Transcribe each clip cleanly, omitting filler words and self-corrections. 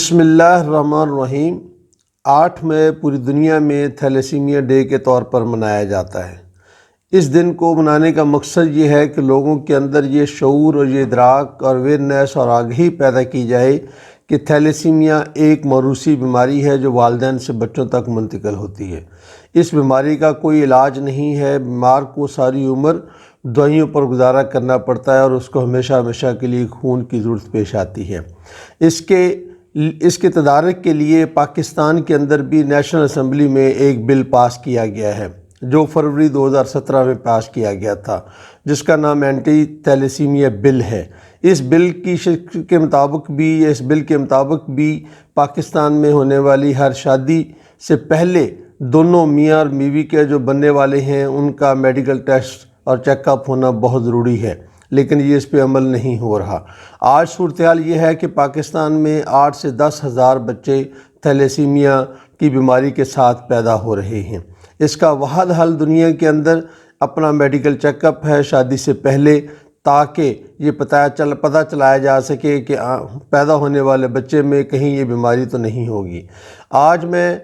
بسم اللہ الرحمن الرحیم۔ 8 مئی پوری دنیا میں تھیلیسیمیا ڈے کے طور پر منایا جاتا ہے۔ اس دن کو منانے کا مقصد یہ ہے کہ لوگوں کے اندر یہ شعور اور یہ ادراک اور اویئرنیس اور آگہی پیدا کی جائے کہ تھیلیسیمیا ایک موروثی بیماری ہے جو والدین سے بچوں تک منتقل ہوتی ہے۔ اس بیماری کا کوئی علاج نہیں ہے، بیمار کو ساری عمر دوائیوں پر گزارا کرنا پڑتا ہے اور اس کو ہمیشہ کے لیے خون کی ضرورت پیش آتی ہے۔ اس کے تدارک کے لیے پاکستان کے اندر بھی نیشنل اسمبلی میں ایک بل پاس کیا گیا ہے جو فروری 2017 میں پاس کیا گیا تھا، جس کا نام اینٹی تھیلیسیمیا بل ہے۔ اس بل کے مطابق بھی پاکستان میں ہونے والی ہر شادی سے پہلے دونوں میاں اور بیوی کے جو بننے والے ہیں ان کا میڈیکل ٹیسٹ اور چیک اپ ہونا بہت ضروری ہے، لیکن یہ اس پہ عمل نہیں ہو رہا۔ آج صورتحال یہ ہے کہ پاکستان میں 8 سے 10 ہزار بچے تھیلیسیمیا کی بیماری کے ساتھ پیدا ہو رہے ہیں۔ اس کا واحد حل دنیا کے اندر اپنا میڈیکل چیک اپ ہے شادی سے پہلے، تاکہ یہ پتہ چلایا جا سکے کہ پیدا ہونے والے بچے میں کہیں یہ بیماری تو نہیں ہوگی۔ آج میں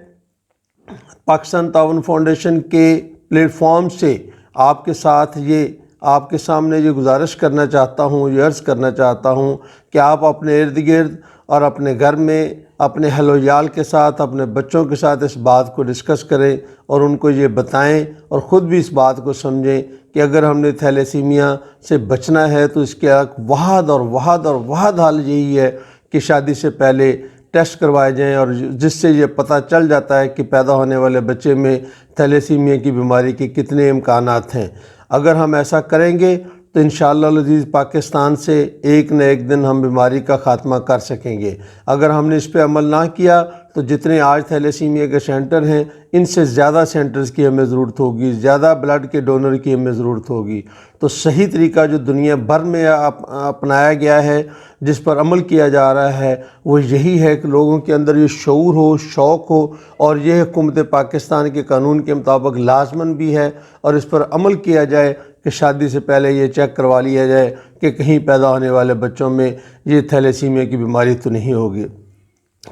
پاکستان تعاون فاؤنڈیشن کے پلیٹ فارم سے آپ کے سامنے یہ گزارش کرنا چاہتا ہوں، یہ عرض کرنا چاہتا ہوں کہ آپ اپنے ارد گرد اور اپنے گھر میں اپنے اہل و عیال کے ساتھ، اپنے بچوں کے ساتھ اس بات کو ڈسکس کریں اور ان کو یہ بتائیں اور خود بھی اس بات کو سمجھیں کہ اگر ہم نے تھیلیسیمیا سے بچنا ہے تو اس کے واحد حل یہی ہے کہ شادی سے پہلے ٹیسٹ کروائے جائیں، اور جس سے یہ پتہ چل جاتا ہے کہ پیدا ہونے والے بچے میں تھیلیسیمیا کی بیماری کے کتنے امکانات ہیں۔ اگر ہم ایسا کریں گے تو انشاءاللہ العزیز پاکستان سے ایک نہ ایک دن ہم بیماری کا خاتمہ کر سکیں گے۔ اگر ہم نے اس پہ عمل نہ کیا تو جتنے آج تھیلیسیمیا کے سینٹر ہیں ان سے زیادہ سینٹرز کی ہمیں ضرورت ہوگی، زیادہ بلڈ کے ڈونر کی ہمیں ضرورت ہوگی۔ تو صحیح طریقہ جو دنیا بھر میں اپنایا گیا ہے، جس پر عمل کیا جا رہا ہے، وہ یہی ہے کہ لوگوں کے اندر یہ شعور ہو، شوق ہو، اور یہ حکومت پاکستان کے قانون کے مطابق لازماً بھی ہے، اور اس پر عمل کیا جائے کہ شادی سے پہلے یہ چیک کروا لیا جائے کہ کہیں پیدا ہونے والے بچوں میں یہ تھیلیسیمیا کی بیماری تو نہیں ہوگی۔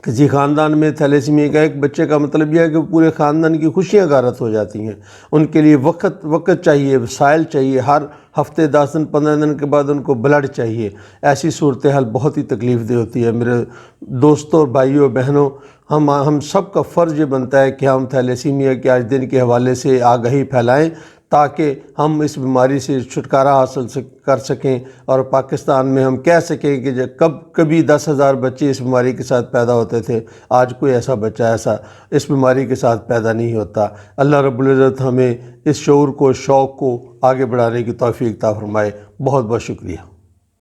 کسی خاندان میں تھیلیسیمیا کا ایک بچے کا مطلب یہ ہے کہ پورے خاندان کی خوشیاں غارت ہو جاتی ہیں۔ ان کے لیے وقت چاہیے، وسائل چاہیے، ہر ہفتے 10 دن 15 دن کے بعد ان کو بلڈ چاہیے۔ ایسی صورتحال بہت ہی تکلیف دہ ہوتی ہے۔ میرے دوستوں اور بھائیوں بہنوں، ہم سب کا فرض یہ بنتا ہے کہ ہم تھیلیسیمیا کے آج دن کے حوالے سے آگہی پھیلائیں تاکہ ہم اس بیماری سے چھٹکارا حاصل کر سکیں، اور پاکستان میں ہم کہہ سکیں کہ کبھی 10,000 بچے اس بیماری کے ساتھ پیدا ہوتے تھے، آج کوئی ایسا بچہ اس بیماری کے ساتھ پیدا نہیں ہوتا۔ اللہ رب العزت ہمیں اس شعور کو، شوق کو آگے بڑھانے کی توفیق عطا فرمائے۔ بہت بہت شکریہ۔